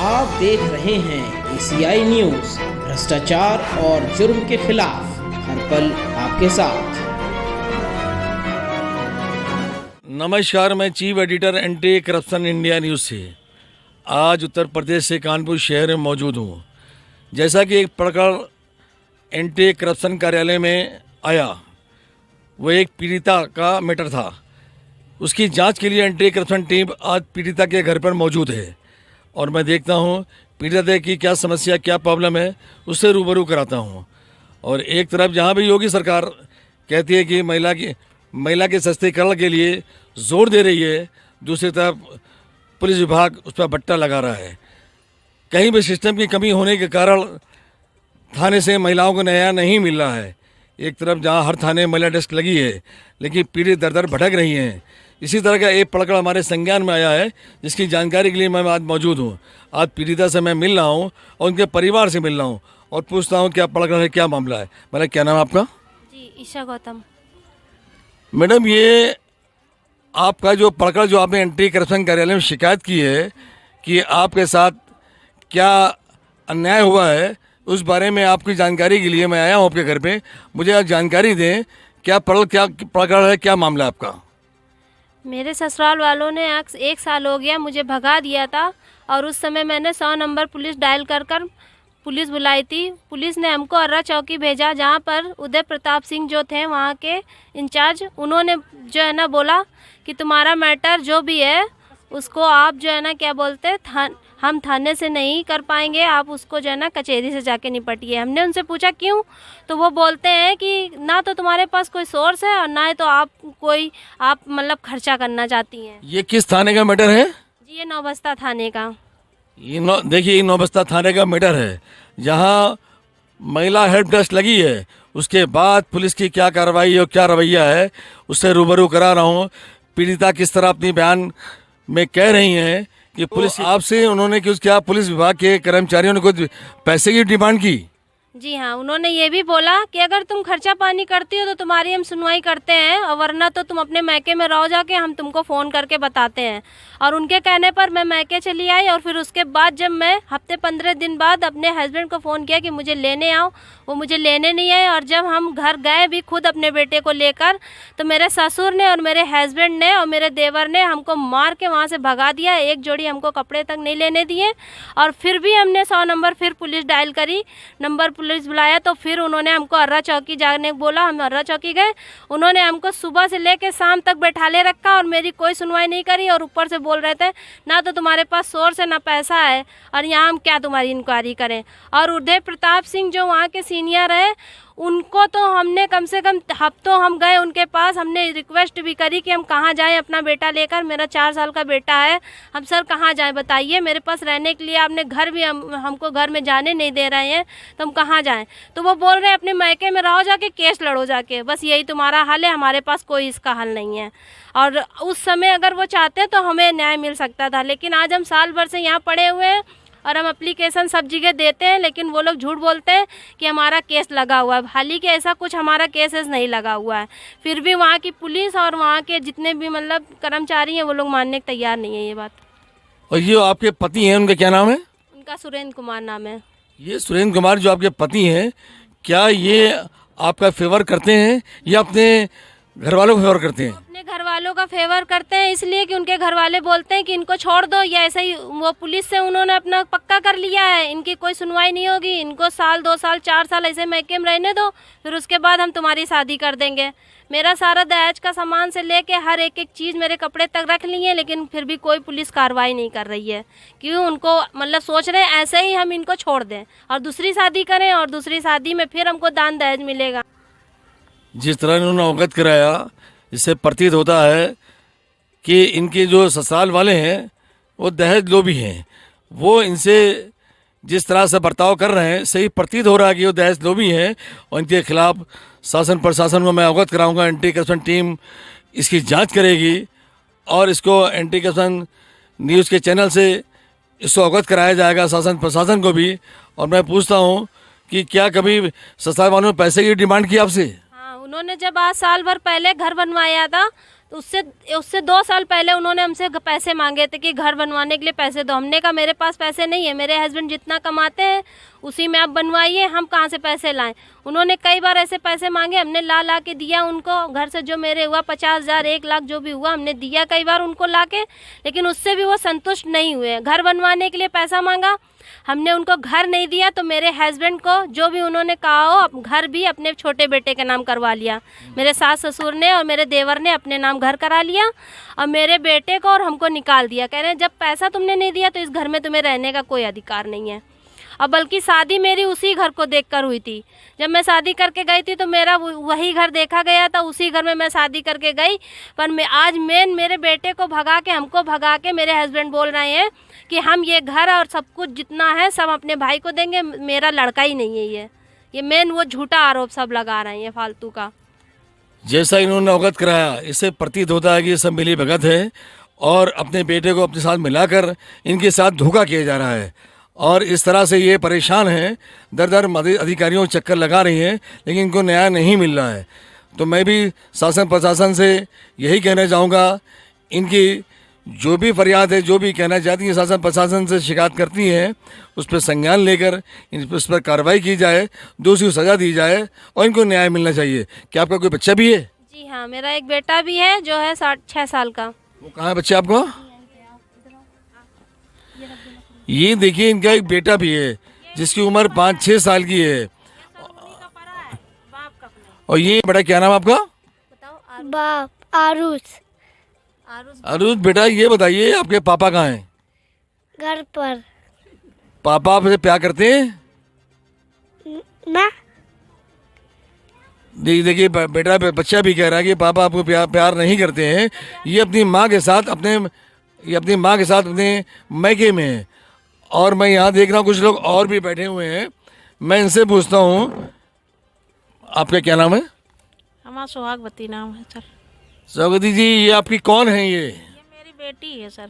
आप देख रहे हैं एशियाई न्यूज़, भ्रष्टाचार और जुर्म के खिलाफ हर पल आपके साथ। नमस्कार, मैं chief editor anti corruption India news से आज उत्तर प्रदेश से कानपुर शहर में मौजूद हूँ। जैसा कि एक प्रकरण एंटी करप्शन कार्यालय में आया, वो एक पीड़िता का मैटर था। उसकी जांच के लिए एंटी करप्शन टीम आज पीड़िता के घर पर मौजूद है और मैं देखता हूँ पीड़िता की क्या समस्या, क्या प्रॉब्लम है, उससे रूबरू कराता हूँ। और एक तरफ जहाँ भी योगी सरकार कहती है कि महिला के सशक्तिकरण के लिए जोर दे रही है, दूसरी तरफ पुलिस विभाग उस पर बट्टा लगा रहा है। कहीं भी सिस्टम की कमी होने के कारण थाने से महिलाओं को न्याय नहीं मिल रहा है। एक तरफ जहां हर थाने महिला डेस्क लगी है, लेकिन पीड़ित दर दर भटक रही हैं। इसी तरह का एक प्रकरण हमारे संज्ञान में आया है, जिसकी जानकारी के लिए मैं आज मौजूद हूँ। आज पीड़िता से मैं मिल रहा हूँ और उनके परिवार से मिल रहा हूँ और पूछता हूँ क्या प्रकरण है, क्या मामला है। मैडम, क्या नाम है आपका? जी, ईशा गौतम। मैडम, ये आपका जो प्रकरण जो आपने एंटी करप्शन कार्यालय में शिकायत की है कि आपके साथ क्या अन्याय हुआ है, उस बारे में आपकी जानकारी के लिए मैं आया हूँ आपके घर पे। मुझे आप जानकारी दें, क्या प्रकरण है, क्या मामला है आपका? मेरे ससुराल वालों ने एक साल हो गया मुझे भगा दिया था और उस समय मैंने 100 नंबर पुलिस डायल कर पुलिस बुलाई थी। पुलिस ने हमको अर्रा चौकी भेजा, जहाँ पर उदय प्रताप सिंह जो थे वहाँ के इंचार्ज, उन्होंने जो है ना बोला कि तुम्हारा मैटर जो भी है उसको आप जो है ना क्या बोलते हम थाने से नहीं कर पाएंगे, आप उसको जो है ना कचहरी से जाके निपटिए। हमने उनसे पूछा क्यों, तो वो बोलते हैं कि ना तो तुम्हारे पास कोई सोर्स है और ना ही तो आप मतलब खर्चा करना चाहती हैं। ये किस थाने का मैटर है? जी, ये नौबस्ता थाने का। देखिए, ये नौबस्ता थाने का मैटर है, जहाँ महिला हेल्प डेस्क लगी है। उसके बाद पुलिस की क्या कार्रवाई और क्या रवैया है, उससे रूबरू करा रहा हूँ। पीड़िता किस तरह अपनी बयान में कह रही हैं कि पुलिस आपसे उन्होंने क्या पुलिस विभाग के कर्मचारियों ने कुछ पैसे की डिमांड की? जी हाँ, उन्होंने ये भी बोला कि अगर तुम खर्चा पानी करती हो तो तुम्हारी हम सुनवाई करते हैं, और वरना तो तुम अपने मैके में रहो जाके, हम तुमको फ़ोन करके बताते हैं। और उनके कहने पर मैं मैके चली आई और फिर उसके बाद जब मैं हफ्ते 15 दिन बाद अपने हस्बैंड को फ़ोन किया कि मुझे लेने आओ, वो मुझे लेने नहीं आए। और जब हम घर गए भी खुद अपने बेटे को लेकर, तो मेरे ससुर ने और मेरे हस्बैंड ने और मेरे देवर ने हमको मार के वहाँ से भगा दिया। एक जोड़ी हमको कपड़े तक नहीं लेने दिए। और फिर भी हमने 100 नंबर फिर पुलिस डायल करी, नंबर पुलिस बुलाया, तो फिर उन्होंने हमको अर्रा चौकी जाने को बोला। हम अर्रा चौकी गए, उन्होंने हमको सुबह से लेके शाम तक बैठा ले रखा और मेरी कोई सुनवाई नहीं करी। और ऊपर से बोल रहे थे ना तो तुम्हारे पास सोर्स है ना पैसा है, और यहाँ हम क्या तुम्हारी इंक्वायरी करें। और उदय प्रताप सिंह जो वहाँ के सीनियर है, उनको तो हमने कम से कम हफ्तों हम गए उनके पास, हमने रिक्वेस्ट भी करी कि हम कहाँ जाएं अपना बेटा लेकर, मेरा 4 साल का बेटा है, हम सर कहाँ जाएं बताइए, मेरे पास रहने के लिए आपने घर भी हमको घर में जाने नहीं दे रहे हैं, तो हम कहाँ जाएं। तो वो बोल रहे हैं अपने मैके में रहो जाके, केस लड़ो जाके, बस यही तुम्हारा हल है, हमारे पास कोई इसका हल नहीं है। और उस समय अगर वो चाहते तो हमें न्याय मिल सकता था, लेकिन आज हम साल भर से यहाँ पड़े हुए हैं और हम एप्लीकेशन सब जगह देते हैं, लेकिन वो लोग झूठ बोलते हैं कि हमारा केस लगा हुआ है। हालांकि ऐसा कुछ हमारा केसेस नहीं लगा हुआ है, फिर भी वहाँ की पुलिस और वहाँ के जितने भी मतलब कर्मचारी हैं वो लोग मानने को तैयार नहीं है ये बात। और ये आपके पति हैं, उनका क्या नाम है? उनका सुरेंद्र कुमार नाम है। ये सुरेंद्र कुमार जो आपके पति हैं, क्या ये आपका फेवर करते हैं या अपने घर वालों को फेवर करते हैं? अपने घर वालों का फेवर करते हैं, इसलिए कि उनके घर वाले बोलते हैं कि इनको छोड़ दो, या ऐसे ही वो पुलिस से उन्होंने अपना पक्का कर लिया है, इनकी कोई सुनवाई नहीं होगी, इनको साल 2 साल 4 साल ऐसे मैके में रहने दो, फिर उसके बाद हम तुम्हारी शादी कर देंगे। मेरा सारा दहेज का सामान से लेके हर एक चीज़, मेरे कपड़े तक रख लिए, लेकिन फिर भी कोई पुलिस कार्रवाई नहीं कर रही है। क्यों? उनको मतलब सोच रहे हैं ऐसे ही हम इनको छोड़ दें और दूसरी शादी करें, और दूसरी शादी में फिर हमको दान दहेज मिलेगा। जिस तरह इन्होंने अवगत कराया, इससे प्रतीत होता है कि इनके जो ससुराल वाले हैं वो दहेज लोभी हैं। वो इनसे जिस तरह से बर्ताव कर रहे हैं, सही प्रतीत हो रहा है कि वो दहेज लोभी हैं। और इनके खिलाफ शासन प्रशासन को मैं अवगत कराऊंगा। एंटी करप्शन टीम इसकी जांच करेगी और इसको एंटी करप्शन न्यूज़ के चैनल से इसको अवगत कराया जाएगा, शासन प्रशासन को भी। और मैं पूछता हूँ कि क्या कभी ससुराल वालों ने पैसे की डिमांड की आपसे? उन्होंने जब आज साल भर पहले घर बनवाया था तो उससे 2 साल पहले उन्होंने हमसे पैसे मांगे थे कि घर बनवाने के लिए पैसे दो। हमने कहा मेरे पास पैसे नहीं है, मेरे हस्बैंड जितना कमाते हैं उसी में आप बनवाइए, हम कहाँ से पैसे लाएं। उन्होंने कई बार ऐसे पैसे मांगे, हमने ला के दिया उनको। घर से जो मेरे हुआ 50,000 1 लाख जो भी हुआ हमने दिया कई बार उनको ला के, लेकिन उससे भी वो संतुष्ट नहीं हुए। घर बनवाने के लिए पैसा मांगा, हमने उनको घर नहीं दिया, तो मेरे हस्बैंड को जो भी उन्होंने कहा हो घर भी अपने छोटे बेटे के नाम करवा लिया। मेरे सास ससुर ने और मेरे देवर ने अपने नाम घर करा लिया और मेरे बेटे को और हमको निकाल दिया। कह रहे हैं जब पैसा तुमने नहीं दिया तो इस घर में तुम्हें रहने का कोई अधिकार नहीं है। और बल्कि शादी मेरी उसी घर को देखकर हुई थी। जब मैं शादी करके गई थी तो मेरा वही घर देखा गया था, उसी घर में मैं शादी करके गई। पर मैं आज मेरे बेटे को भगा के, हमको भगा के मेरे हस्बैंड बोल रहे हैं कि हम ये घर और सब कुछ जितना है सब अपने भाई को देंगे, मेरा लड़का ही नहीं है। ये मेन वो झूठा आरोप सब लगा रहे हैं ये फालतू का। जैसा इन्होंने अवगत कराया, इससे प्रतीत होता है कि ये सब मिली भगत है और अपने बेटे को अपने साथ मिलाकर इनके साथ धोखा किया जा रहा है। और इस तरह से ये परेशान हैं, दर दर अधिकारियों को चक्कर लगा रही हैं, लेकिन इनको न्याय नहीं मिल रहा है। तो मैं भी शासन प्रशासन से यही कहना चाहूँगा, इनकी जो भी फरियाद है, जो भी कहना चाहती है, शासन प्रशासन से शिकायत करती हैं, उस पर संज्ञान लेकर उस पर कार्रवाई की जाए, दोषी को सज़ा दी जाए और इनको न्याय मिलना चाहिए। क्या आपका कोई बच्चा भी है? जी हाँ, मेरा एक बेटा भी है जो है 6 साल का। वो कहाँ है बच्चा आपका? ये देखिए, इनका एक बेटा भी है जिसकी उम्र 5-6 साल की है। और ये बेटा क्या नाम है आपका? बाप आरुष। अरुण बेटा, ये बताइए आपके पापा कहाँ हैं? घर पर। पापा आपसे प्यार करते हैं? ना। देखिए बेटा, बच्चा भी कह रहा है कि पापा आपको प्यार नहीं करते हैं। ये अपनी माँ के साथ अपने मैके में है। और मैं यहाँ देख रहा हूँ कुछ लोग और भी बैठे हुए हैं। मैं इनसे पूछता हूँ, आपका क्या नाम है? हमारा सुहागवती नाम है सर। स्वागती जी, ये आपकी कौन है? ये मेरी बेटी है सर।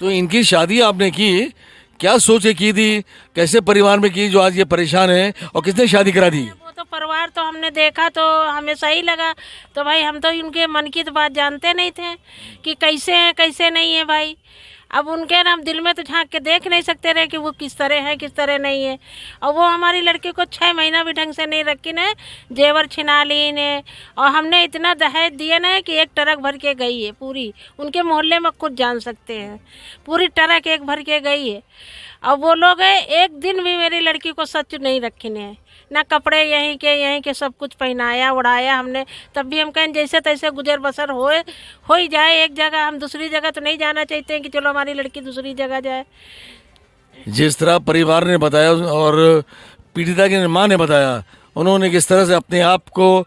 तो इनकी शादी आपने की, क्या सोच के की थी? कैसे परिवार में की जो आज ये परेशान है? और किसने शादी करा दी? वो तो परिवार तो हमने देखा तो हमें सही लगा, तो भाई हम तो उनके मन की तो बात जानते नहीं थे कि कैसे हैं कैसे नहीं है भाई। अब उनके ना हम दिल में तो झांक के देख नहीं सकते रहे कि वो किस तरह है किस तरह नहीं है। और वो हमारी लड़की को 6 महीना भी ढंग से नहीं रखी ने, जेवर छिना ली ने। और हमने इतना दहेज दिया ना कि 1 ट्रक भर के गई है पूरी। उनके मोहल्ले में खुद जान सकते हैं, पूरी ट्रक 1 भर के गई है। और वो लोग है एक दिन भी मेरी लड़की को सच नहीं रखी ने, ना कपड़े यहीं के सब कुछ पहनाया उड़ाया हमने। तब भी हम कहें जैसे तैसे गुजर बसर हो ही जाए एक जगह, हम दूसरी जगह तो नहीं जाना चाहते हैं कि चलो हमारी लड़की दूसरी जगह जाए। जिस तरह परिवार ने बताया और पीड़िता की माँ ने बताया, उन्होंने किस तरह से अपने आप को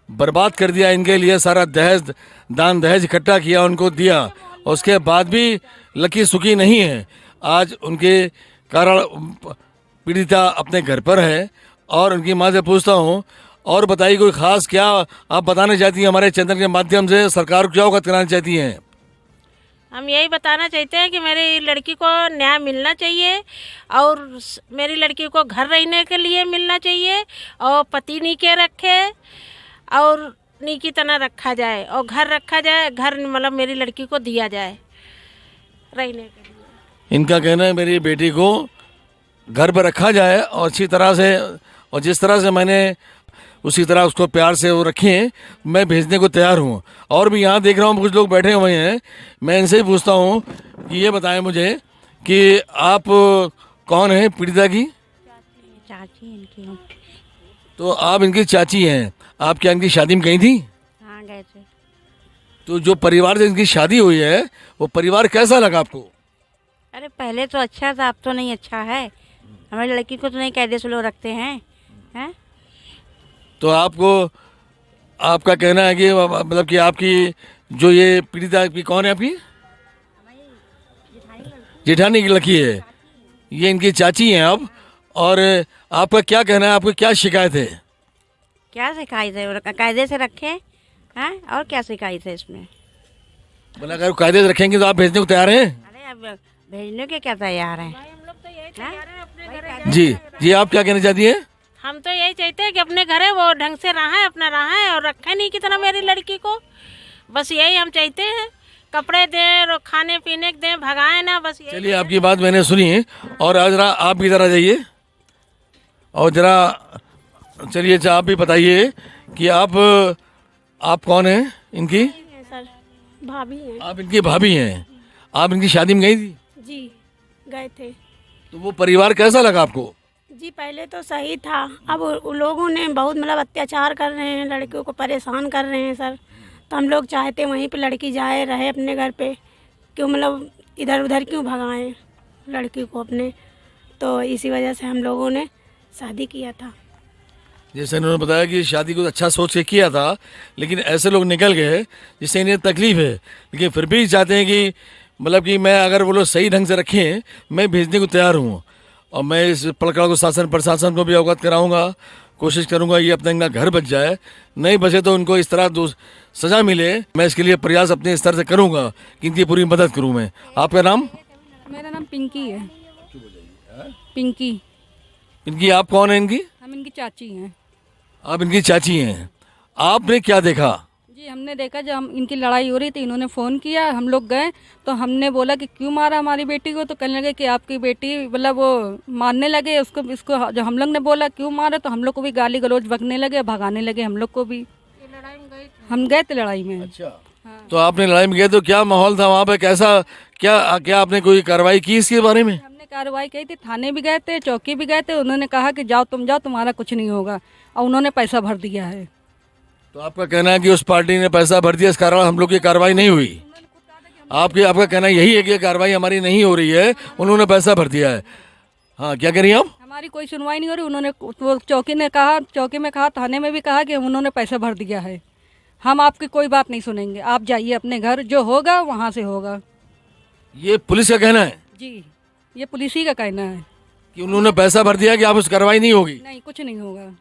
बर्बाद कर दिया, इनके लिए सारा दहेज इकट्ठा किया, उनको दिया, और उसके बाद भी लकी सुखी नहीं है। आज उनके कारण पीड़िता अपने घर पर है। और उनकी माँ से पूछता हूँ, और बताइए कोई ख़ास क्या आप बताना चाहती हैं हमारे चैनल के माध्यम से? सरकार को क्या अवगत कराना चाहती हैं? हम यही बताना चाहते हैं कि मेरी लड़की को न्याय मिलना चाहिए और मेरी लड़की को घर रहने के लिए मिलना चाहिए और पति नीचे रखे और नीची तना रखा जाए और घर रखा जाए, घर मतलब मेरी लड़की को दिया जाए रहने के लिए। इनका कहना है मेरी बेटी को घर पर रखा जाए और अच्छी तरह से, और जिस तरह से मैंने उसी तरह उसको प्यार से वो रखें, मैं भेजने को तैयार हूँ। और भी यहाँ देख रहा हूँ कुछ लोग बैठे हुए हैं, मैं इनसे ही पूछता हूँ कि ये बताएं मुझे कि आप कौन हैं पीड़िता की? चाची इनकी। तो आप इनकी चाची हैं। आप क्या इनकी शादी में गई थी? हाँ गए थे। तो जो परिवार से इनकी शादी हुई है वो परिवार कैसा लगा आपको? अरे पहले तो अच्छा था, अब तो नहीं अच्छा है। हमारी लड़की को तो नहीं कायदे से लोग रखते हैं। तो आपका कहना है कि मतलब कि आपकी जो ये पीड़िता की कौन है? आपकी जेठानी की लड़की है, ये इनकी चाची हैं अब। और आपका क्या कहना है, आपको क्या शिकायत है? क्या शिकायत है? कायदे से रखे हैं और क्या शिकायत है इसमें? बोला अगर कायदे से रखेंगे तो आप भेजने को तैयार हैं? अरे अब भेजने के क्या तैयार हैं? जी आप क्या कहना चाहती हैं? हम तो यही चाहते हैं कि अपने घरे वो ढंग से रहा है, अपना रहा है और रखे नहीं कितना मेरी लड़की को। बस यही हम चाहते हैं, कपड़े दें और खाने पीने के दें, भगाएं ना, बस यही। चलिए आपकी बात मैंने सुनी और आज जरा आप भी इधर आ जाइए और जरा चलिए अच्छा आप भी बताइए कि आप कौन हैं इनकी? सर भाभी हैं आप इनकी भाभी हैं। आप इनकी शादी में गई थी? जी, गए थे तो वो परिवार कैसा लगा आपको? जी। पहले तो सही था, अब उन लोगों ने बहुत मतलब अत्याचार कर रहे हैं, लड़कियों को परेशान कर रहे हैं सर। तो हम लोग चाहते वहीं पे लड़की जाए रहे अपने घर पे, क्यों मतलब इधर उधर क्यों भगाएं लड़की को अपने। तो इसी वजह से हम लोगों ने शादी किया था। जैसे इन्होंने बताया कि शादी को अच्छा सोच के किया था, लेकिन ऐसे लोग निकल गए जिससे इन्हें तकलीफ है, लेकिन फिर भी चाहते हैं कि मतलब कि मैं अगर वो लोग सही ढंग से रखें मैं भेजने को तैयार हूँ। और मैं इस प्रकरण को शासन प्रशासन को भी अवगत कराऊंगा, कोशिश करूंगा ये अपने इनका घर बच जाए, नहीं बचे तो उनको इस तरह सज़ा मिले। मैं इसके लिए प्रयास अपने स्तर से करूंगा कि इनकी पूरी मदद करूं मैं। आपका नाम? मेरा नाम पिंकी है। पिंकी। इनकी आप कौन है इनकी? हम इनकी चाची हैं। आप इनकी चाची हैं। आपने क्या देखा? जी हमने देखा जब हम इनकी लड़ाई हो रही थी, इन्होंने फ़ोन किया, हम लोग गए तो हमने बोला कि क्यों मारा हमारी बेटी को। तो कहने लगे कि आपकी बेटी मतलब वो मारने लगे उसको। इसको जब हम लोग ने बोला क्यों मारा तो हम लोग को भी गाली गलौज बकने लगे, भगाने लगे हम लोग को भी। हम गए थे लड़ाई में। अच्छा तो आपने लड़ाई में गए तो क्या माहौल था वहाँ पे, कैसा क्या आपने कोई कार्रवाई की इसके बारे में? हमने कार्रवाई की थी, थाने भी गए थे, चौकी भी गए थे। उन्होंने कहा कि जाओ तुम जाओ, तुम्हारा कुछ नहीं होगा, और उन्होंने पैसा भर दिया है। तो आपका कहना है कि उस पार्टी ने पैसा भर दिया, इस कारण हम लोग की कार्रवाई नहीं हुई। आपका कहना यही है कि कार्रवाई हमारी नहीं हो रही है, उन्होंने पैसा भर दिया है। हाँ क्या कह रही हैं आप? हमारी कोई सुनवाई नहीं हो रही। उन्होंने वो चौकी में कहा, थाने में भी कहा कि उन्होंने पैसा भर दिया है, हम आपकी कोई बात नहीं सुनेंगे, आप जाइए अपने घर, जो होगा वहाँ से होगा। ये पुलिस का कहना है? जी ये पुलिस ही का कहना है कि उन्होंने पैसा भर दिया कि आप उस कार्रवाई नहीं होगी। नहीं कुछ नहीं होगा।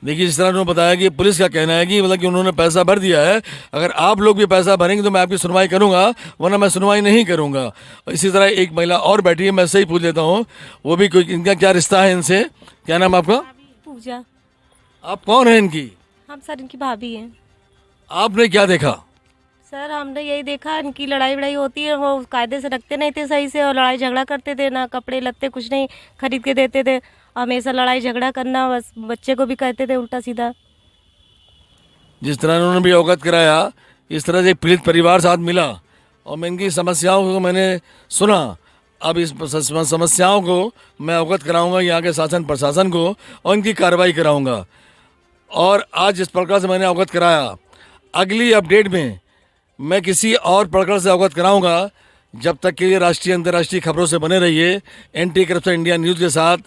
देखिए जिस तरह उन्होंने बताया कि पुलिस का कहना है कि मतलब कि उन्होंने पैसा भर दिया है, अगर आप लोग भी पैसा भरेंगे तो मैं आपकी सुनवाई करूंगा, वरना मैं सुनवाई नहीं करूंगा। इसी तरह एक महिला और बैठी है, मैं सही पूछ लेता हूँ, वो भी कोई इनका क्या रिश्ता है इनसे? क्या नाम आपका? पूजा। आप कौन है इनकी? हम सर इनकी भाभी हैं। आपने क्या देखा? सर हमने यही देखा, इनकी लड़ाई होती है, वो कायदे से रखते नहीं थे सही से, और लड़ाई झगड़ा करते थे, ना कपड़े लत्ते कुछ नहीं खरीद के देते थे, हमेशा लड़ाई झगड़ा करना, बस बच्चे को भी कहते थे उल्टा सीधा। जिस तरह उन्होंने भी अवगत कराया, इस तरह से एक पीड़ित परिवार साथ मिला और मैं इनकी समस्याओं को मैंने सुना। अब इस समस्याओं को मैं अवगत कराऊंगा यहाँ के शासन प्रशासन को और इनकी कार्रवाई कराऊंगा। और आज जिस प्रकार से मैंने अवगत कराया, अगली अपडेट में मैं किसी और प्रकार से अवगत कराऊंगा। जब तक के लिए राष्ट्रीय अंतर्राष्ट्रीय खबरों से बने रहिए एंटी करप्शन इंडिया न्यूज़ के साथ।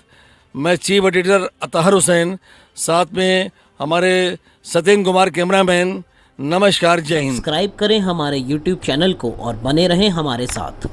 मैं चीफ एडिटर अतहर हुसैन, साथ में हमारे सत्येंद्र कुमार कैमरामैन। नमस्कार, जय हिंद। सब्सक्राइब करें हमारे YouTube चैनल को और बने रहें हमारे साथ।